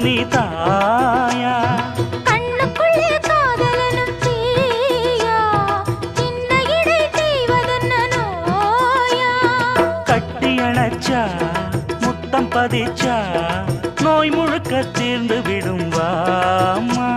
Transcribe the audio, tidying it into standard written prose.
நீ தாயா கண்ணுக்குள்ளே காதலனும் தீயா சின்ன இடை செய்வதென்ன நோயா கட்டி அணைச்சா முத்தம் பதிச்சா நோய் முழுக்க தீர்ந்து விடும் வாமா